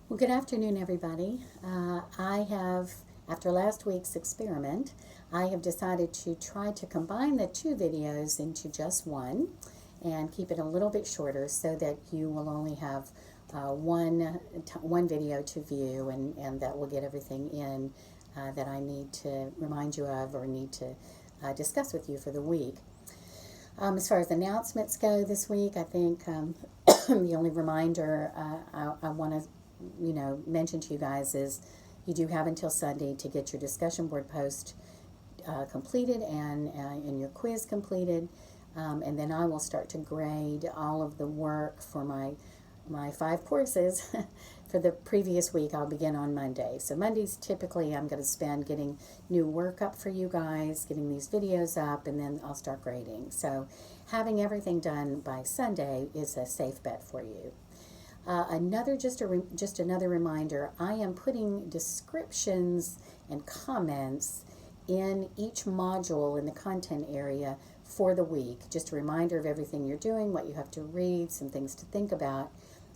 Well, good afternoon, everybody. After last week's experiment, I have decided to try to combine the two videos into just one and keep it a little bit shorter so that you will only have one video to view, and that will get everything in that I need to remind you of or need to discuss with you for the week. As far as announcements go this week, I think the only reminder I want to mention to you guys is you do have until Sunday to get your discussion board post completed and your quiz completed, and then I will start to grade all of the work for my 5 courses for the previous week. I'll begin on Monday. So Mondays typically I'm going to spend getting new work up for you guys, getting these videos up, and then I'll start grading. So having everything done by Sunday is a safe bet for you. Just another reminder, I am putting descriptions and comments in each module in the content area for the week. Just a reminder of everything you're doing, what you have to read, some things to think about.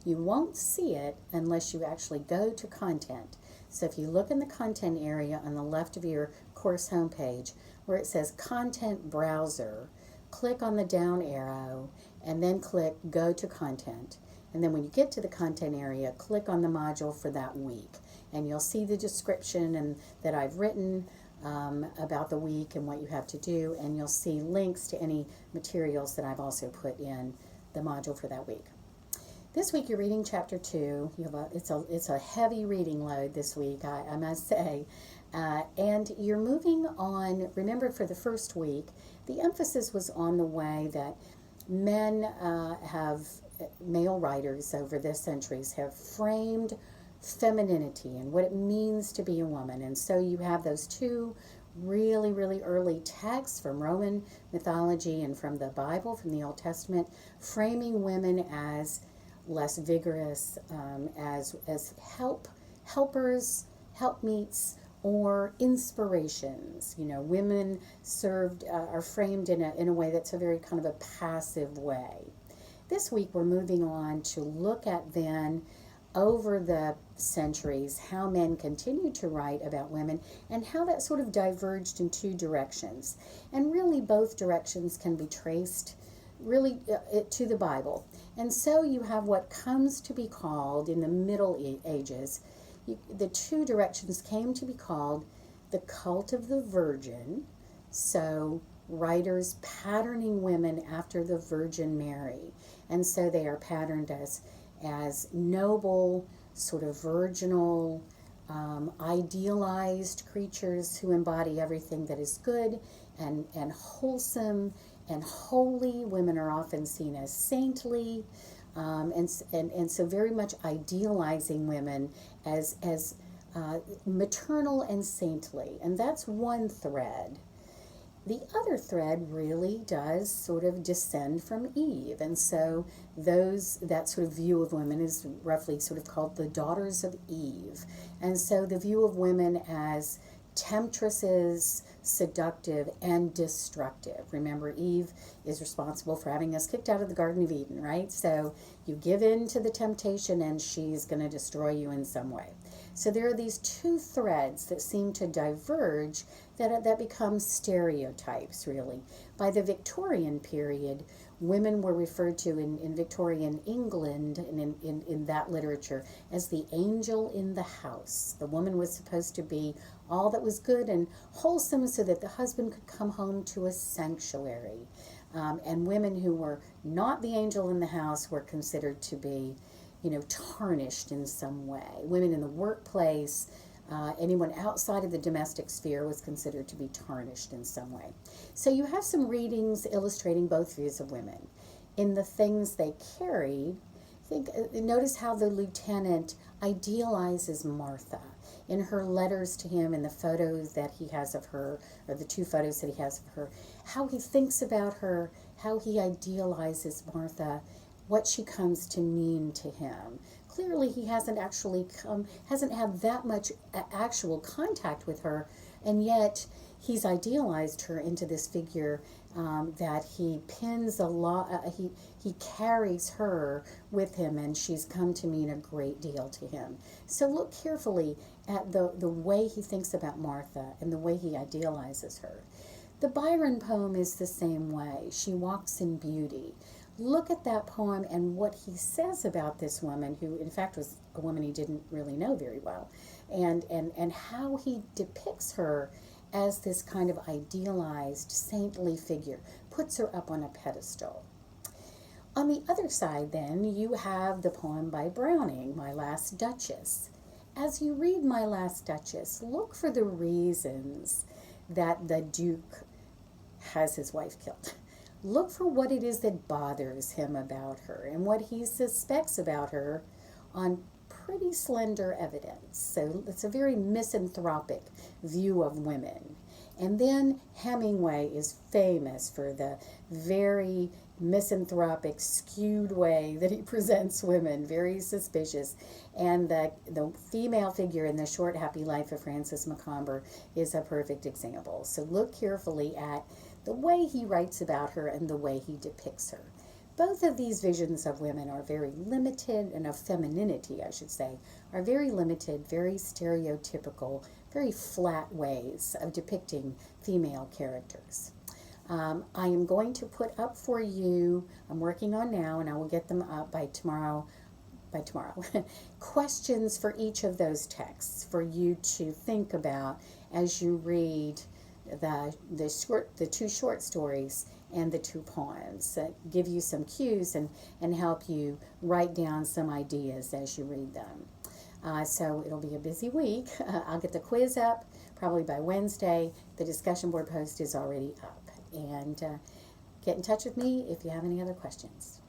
You won't see it unless you actually go to content. So if you look in the content area on the left of your course homepage where it says Content Browser, click on the down arrow and then click Go to Content. And then when you get to the content area, click on the module for that week. And you'll see the description and that I've written about the week and what you have to do. And you'll see links to any materials that I've also put in the module for that week. This week you're reading chapter 2. It's a heavy reading load this week, I must say. And you're moving on. Remember, for the first week, the emphasis was on the way that male writers over the centuries have framed femininity and what it means to be a woman. And so you have those two really, really early texts from Roman mythology and from the Bible, from the Old Testament, framing women as less vigorous, as helpers, helpmeets, or inspirations. Women are framed in a way that's a very kind of a passive way. This week we're moving on to look at then, over the centuries, how men continued to write about women and how that sort of diverged in two directions. And really both directions can be traced really to the Bible. And so you have what comes to be called in the Middle Ages, the two directions came to be called the cult of the virgin. So writers patterning women after the Virgin Mary. And so they are patterned as noble, sort of virginal, idealized creatures who embody everything that is good and wholesome and holy. Women are often seen as saintly, and so very much idealizing women as maternal and saintly. And that's one thread. The other thread really does sort of descend from Eve, and so that sort of view of women is roughly sort of called the daughters of Eve. And so the view of women as temptresses, seductive, and destructive. Remember, Eve is responsible for having us kicked out of the Garden of Eden, right? So you give in to the temptation and she's going to destroy you in some way. So there are these two threads that seem to diverge that become stereotypes, really. By the Victorian period, women were referred to in Victorian England and in that literature as the angel in the house. The woman was supposed to be all that was good and wholesome so that the husband could come home to a sanctuary. And women who were not the angel in the house were considered to be, tarnished in some way. Women in the workplace, anyone outside of the domestic sphere was considered to be tarnished in some way. So you have some readings illustrating both views of women. In the things they carried, notice how the lieutenant idealizes Martha in her letters to him and the photos that he has of her, or the 2 photos that he has of her, how he thinks about her, how he idealizes Martha, what she comes to mean to him. Clearly he hasn't had that much actual contact with her, and yet he's idealized her into this figure that he pins a lot, he carries her with him, and she's come to mean a great deal to him. So look carefully at the way he thinks about Martha and the way he idealizes her. The Byron poem is the same way. She walks in beauty. Look at that poem and what he says about this woman, who in fact was a woman he didn't really know very well, and how he depicts her as this kind of idealized saintly figure, puts her up on a pedestal. On the other side, then, you have the poem by Browning, My Last Duchess. As you read My Last Duchess, look for the reasons that the Duke has his wife killed. Look for what it is that bothers him about her and what he suspects about her on pretty slender evidence. So it's a very misanthropic view of women. And then Hemingway is famous for the very misanthropic, skewed way that he presents women, very suspicious. And the female figure in The Short Happy Life of Frances Macomber is a perfect example. So look carefully at the way he writes about her and the way he depicts her. Both of these visions of women are very limited, and of femininity, I should say, are very limited, very stereotypical, very flat ways of depicting female characters. I am going to put up for you, I'm working on now, and I will get them up by tomorrow, questions for each of those texts for you to think about as you read the two short stories and the two poems, that give you some cues and help you write down some ideas as you read them. So it'll be a busy week. I'll get the quiz up probably by Wednesday. The discussion board post is already up. And get in touch with me if you have any other questions.